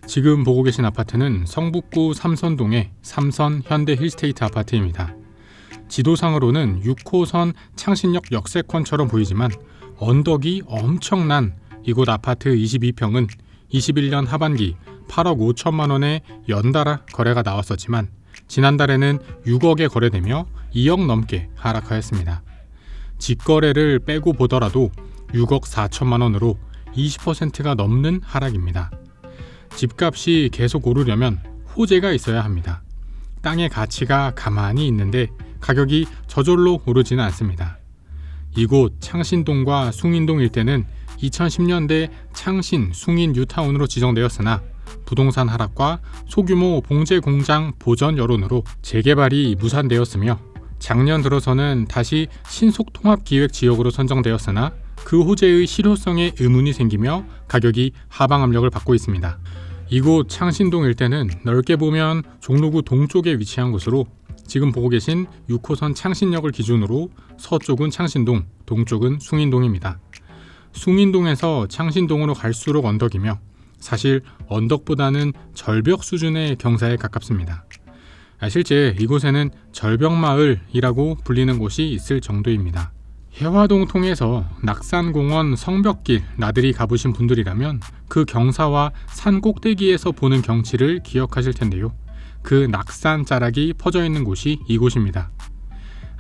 지금 보고 계신 아파트는 성북구 삼선동의 삼선 현대 힐스테이트 아파트입니다. 지도상으로는 6호선 창신역 역세권처럼 보이지만 언덕이 엄청난 이곳 아파트 22평은 21년 하반기 8억 5천만 원에 연달아 거래가 나왔었지만 지난달에는 6억에 거래되며 2억 넘게 하락하였습니다. 직거래를 빼고 보더라도 6억 4천만 원으로 20%가 넘는 하락입니다. 집값이 계속 오르려면 호재가 있어야 합니다. 땅의 가치가 가만히 있는데 가격이 저절로 오르지는 않습니다. 이곳 창신동과 숭인동 일대는 2010년대 창신, 숭인 뉴타운으로 지정되었으나 부동산 하락과 소규모 봉제 공장 보전 여론으로 재개발이 무산되었으며 작년 들어서는 다시 신속통합기획지역으로 선정되었으나 그 호재의 실효성에 의문이 생기며 가격이 하방 압력을 받고 있습니다. 이곳 창신동 일대는 넓게 보면 종로구 동쪽에 위치한 곳으로 지금 보고 계신 6호선 창신역을 기준으로 서쪽은 창신동, 동쪽은 숭인동입니다. 숭인동에서 창신동으로 갈수록 언덕이며 사실 언덕보다는 절벽 수준의 경사에 가깝습니다. 실제 이곳에는 절벽마을이라고 불리는 곳이 있을 정도입니다. 해화동 통해서 낙산공원 성벽길 나들이 가보신 분들이라면 그 경사와 산 꼭대기에서 보는 경치를 기억하실 텐데요. 그 낙산 자락이 퍼져 있는 곳이 이곳입니다.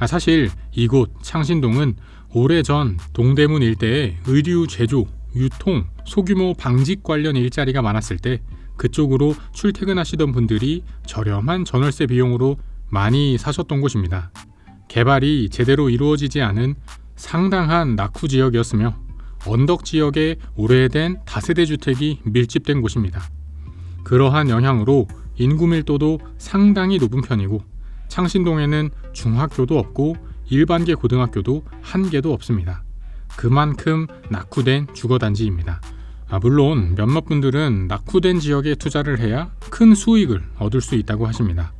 사실 이곳 창신동은 오래전 동대문 일대에 의류 제조, 유통, 소규모 방직 관련 일자리가 많았을 때 그쪽으로 출퇴근하시던 분들이 저렴한 전월세 비용으로 많이 사셨던 곳입니다. 개발이 제대로 이루어지지 않은 상당한 낙후 지역이었으며 언덕 지역에 오래된 다세대 주택이 밀집된 곳입니다. 그러한 영향으로 인구 밀도도 상당히 높은 편이고 창신동에는 중학교도 없고 일반계 고등학교도 한 개도 없습니다. 그만큼 낙후된 주거단지입니다. 물론 몇몇 분들은 낙후된 지역에 투자를 해야 큰 수익을 얻을 수 있다고 하십니다.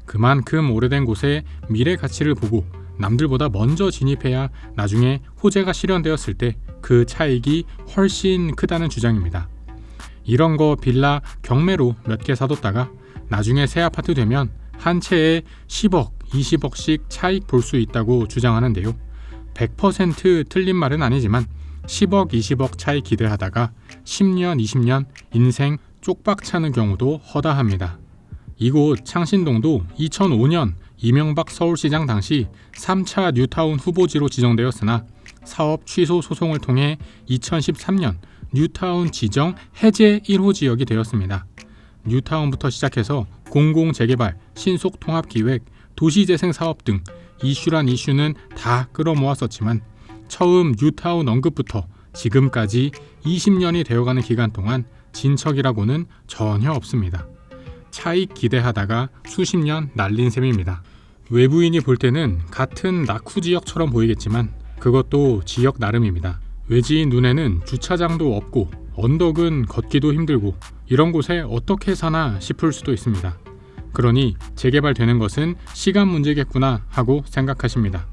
그만큼 오래된 곳에 미래 가치를 보고 남들보다 먼저 진입해야 나중에 호재가 실현되었을 때 그 차익이 훨씬 크다는 주장입니다. 이런 거 빌라 경매로 몇 개 사뒀다가 나중에 새 아파트 되면 한 채에 10억, 20억씩 차익 볼 수 있다고 주장하는데요. 100% 틀린 말은 아니지만 10억, 20억 차익 기대하다가 10년, 20년 인생 쪽박 차는 경우도 허다합니다. 이곳 창신동도 2005년 이명박 서울시장 당시 3차 뉴타운 후보지로 지정되었으나 사업 취소 소송을 통해 2013년 뉴타운 지정 해제 1호 지역이 되었습니다. 뉴타운부터 시작해서 공공재개발, 신속통합기획, 도시재생사업 등 이슈란 이슈는 다 끌어모았었지만 처음 뉴타운 언급부터 지금까지 20년이 되어가는 기간 동안 진척이라고는 전혀 없습니다. 차익 기대하다가 수십 년 날린 셈입니다. 외부인이 볼 때는 같은 낙후 지역처럼 보이겠지만 그것도 지역 나름입니다. 외지인 눈에는 주차장도 없고 언덕은 걷기도 힘들고 이런 곳에 어떻게 사나 싶을 수도 있습니다. 그러니 재개발되는 것은 시간 문제겠구나 하고 생각하십니다.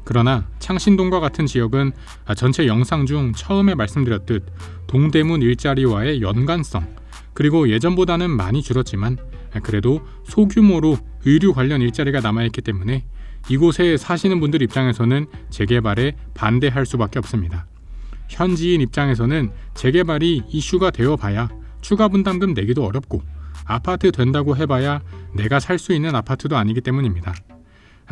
그러나 창신동과 같은 지역은 전체 영상 중 처음에 말씀드렸듯 동대문 일자리와의 연관성 그리고 예전보다는 많이 줄었지만 그래도 소규모로 의류 관련 일자리가 남아있기 때문에 이곳에 사시는 분들 입장에서는 재개발에 반대할 수밖에 없습니다. 현지인 입장에서는 재개발이 이슈가 되어봐야 추가 분담금 내기도 어렵고 아파트 된다고 해봐야 내가 살 수 있는 아파트도 아니기 때문입니다.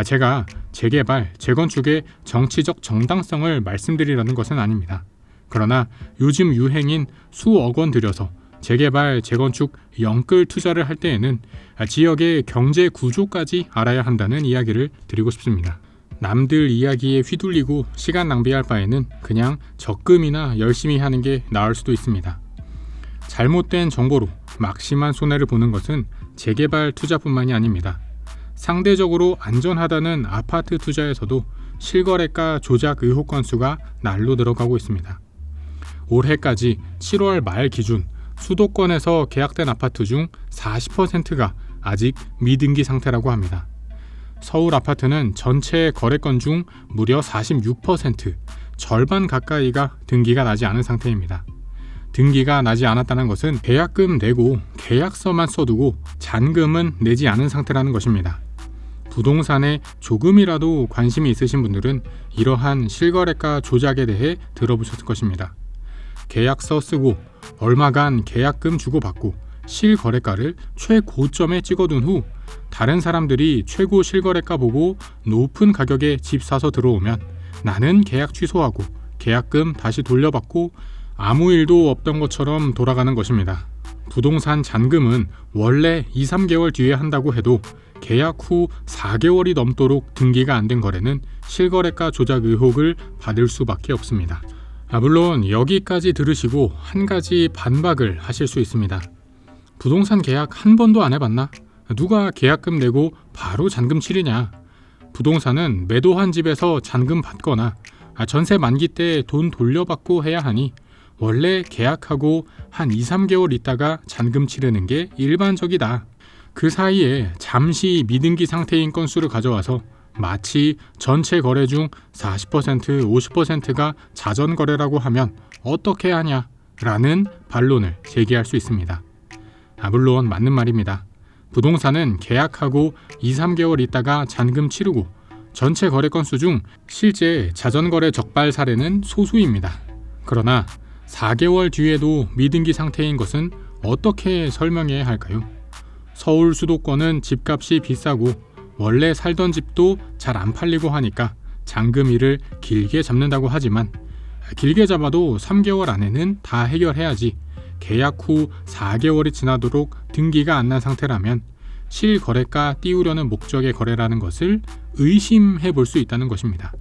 제가 재개발, 재건축의 정치적 정당성을 말씀드리려는 것은 아닙니다. 그러나 요즘 유행인 수억 원 들여서 재개발, 재건축, 영끌 투자를 할 때에는 지역의 경제 구조까지 알아야 한다는 이야기를 드리고 싶습니다. 남들 이야기에 휘둘리고 시간 낭비할 바에는 그냥 적금이나 열심히 하는 게 나을 수도 있습니다. 잘못된 정보로 막심한 손해를 보는 것은 재개발 투자뿐만이 아닙니다. 상대적으로 안전하다는 아파트 투자에서도 실거래가 조작 의혹 건수가 날로 늘어가고 있습니다. 올해까지 7월 말 기준 수도권에서 계약된 아파트 중 40%가 아직 미등기 상태라고 합니다. 서울 아파트는 전체 거래건 중 무려 46%, 절반 가까이가 등기가 나지 않은 상태입니다. 등기가 나지 않았다는 것은 계약금 내고 계약서만 써두고 잔금은 내지 않은 상태라는 것입니다. 부동산에 조금이라도 관심이 있으신 분들은 이러한 실거래가 조작에 대해 들어보셨을 것입니다. 계약서 쓰고 얼마간 계약금 주고받고 실거래가를 최고점에 찍어둔 후 다른 사람들이 최고 실거래가 보고 높은 가격에 집 사서 들어오면 나는 계약 취소하고 계약금 다시 돌려받고 아무 일도 없던 것처럼 돌아가는 것입니다. 부동산 잔금은 원래 2-3개월 뒤에 한다고 해도 계약 후 4개월이 넘도록 등기가 안 된 거래는 실거래가 조작 의혹을 받을 수밖에 없습니다. 물론 여기까지 들으시고 한 가지 반박을 하실 수 있습니다. 부동산 계약 한 번도 안 해봤나? 누가 계약금 내고 바로 잔금 치르냐? 부동산은 매도한 집에서 잔금 받거나 전세 만기 때 돈 돌려받고 해야 하니 원래 계약하고 한 2-3개월 있다가 잔금 치르는 게 일반적이다. 그 사이에 잠시 미등기 상태인 건수를 가져와서 마치 전체 거래 중 40%, 50%가 자전 거래라고 하면 어떻게 하냐? 라는 반론을 제기할 수 있습니다. 물론 맞는 말입니다. 부동산은 계약하고 2-3개월 있다가 잔금 치르고 전체 거래 건수 중 실제 자전 거래 적발 사례는 소수입니다. 그러나 4개월 뒤에도 미등기 상태인 것은 어떻게 설명해야 할까요? 서울 수도권은 집값이 비싸고 원래 살던 집도 잘 안 팔리고 하니까 잔금일을 길게 잡는다고 하지만 길게 잡아도 3개월 안에는 다 해결해야지 계약 후 4개월이 지나도록 등기가 안 난 상태라면 실거래가 띄우려는 목적의 거래라는 것을 의심해 볼 수 있다는 것입니다.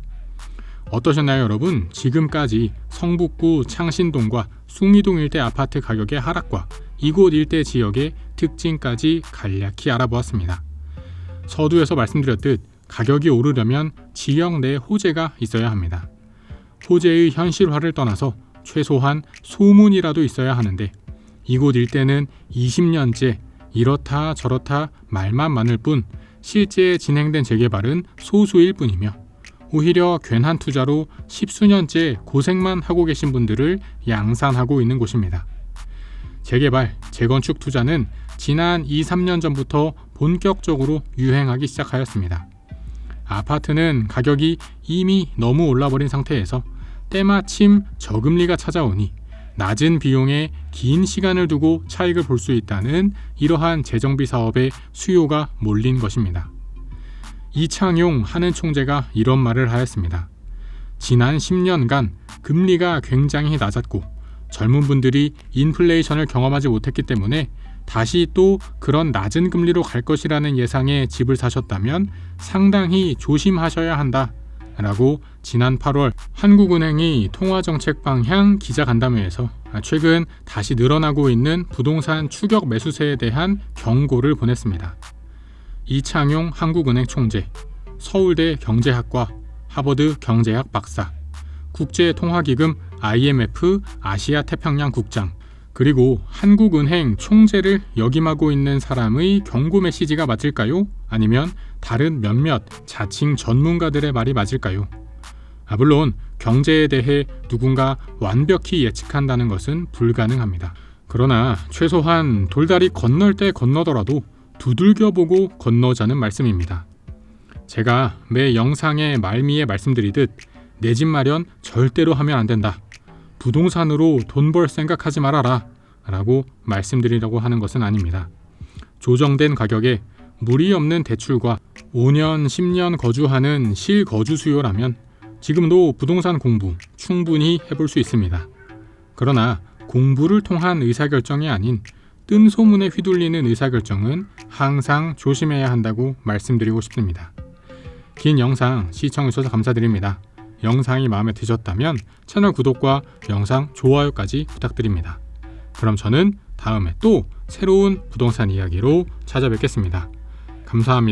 어떠셨나요, 여러분? 지금까지 성북구 창신동과 숭이동 일대 아파트 가격의 하락과 이곳 일대 지역의 특징까지 간략히 알아보았습니다. 서두에서 말씀드렸듯 가격이 오르려면 지역 내 호재가 있어야 합니다. 호재의 현실화를 떠나서 최소한 소문이라도 있어야 하는데 이곳 일대는 20년째 이렇다 저렇다 말만 많을 뿐 실제 진행된 재개발은 소수일 뿐이며 오히려 괜한 투자로 10수년째 고생만 하고 계신 분들을 양산하고 있는 곳입니다. 재개발, 재건축 투자는 지난 2-3년 전부터 본격적으로 유행하기 시작하였습니다. 아파트는 가격이 이미 너무 올라버린 상태에서 때마침 저금리가 찾아오니 낮은 비용에 긴 시간을 두고 차익을 볼 수 있다는 이러한 재정비 사업에 수요가 몰린 것입니다. 이창용 한은 총재가 이런 말을 하였습니다. 지난 10년간 금리가 굉장히 낮았고 젊은 분들이 인플레이션을 경험하지 못했기 때문에 다시 또 그런 낮은 금리로 갈 것이라는 예상에 집을 사셨다면 상당히 조심하셔야 한다 라고 지난 8월 한국은행이 통화정책 방향 기자간담회에서 최근 다시 늘어나고 있는 부동산 추격 매수세에 대한 경고를 보냈습니다. 이창용 한국은행 총재, 서울대 경제학과, 하버드 경제학 박사, 국제통화기금 IMF 아시아 태평양 국장, 그리고 한국은행 총재를 역임하고 있는 사람의 경고 메시지가 맞을까요? 아니면 다른 몇몇 자칭 전문가들의 말이 맞을까요? 물론 경제에 대해 누군가 완벽히 예측한다는 것은 불가능합니다. 그러나 최소한 돌다리 건널 때 건너더라도 두들겨보고 건너자는 말씀입니다. 제가 매 영상의 말미에 말씀드리듯 내 집 마련 절대로 하면 안 된다. 부동산으로 돈 벌 생각하지 말아라 라고 말씀드리려고 하는 것은 아닙니다. 조정된 가격에 무리 없는 대출과 5년, 10년 거주하는 실거주 수요라면 지금도 부동산 공부 충분히 해볼 수 있습니다. 그러나 공부를 통한 의사결정이 아닌 뜬 소문에 휘둘리는 의사결정은 항상 조심해야 한다고 말씀드리고 싶습니다. 긴 영상 시청해주셔서 감사드립니다. 영상이 마음에 드셨다면 채널 구독과 영상 좋아요까지 부탁드립니다. 그럼 저는 다음에 또 새로운 부동산 이야기로 찾아뵙겠습니다. 감사합니다.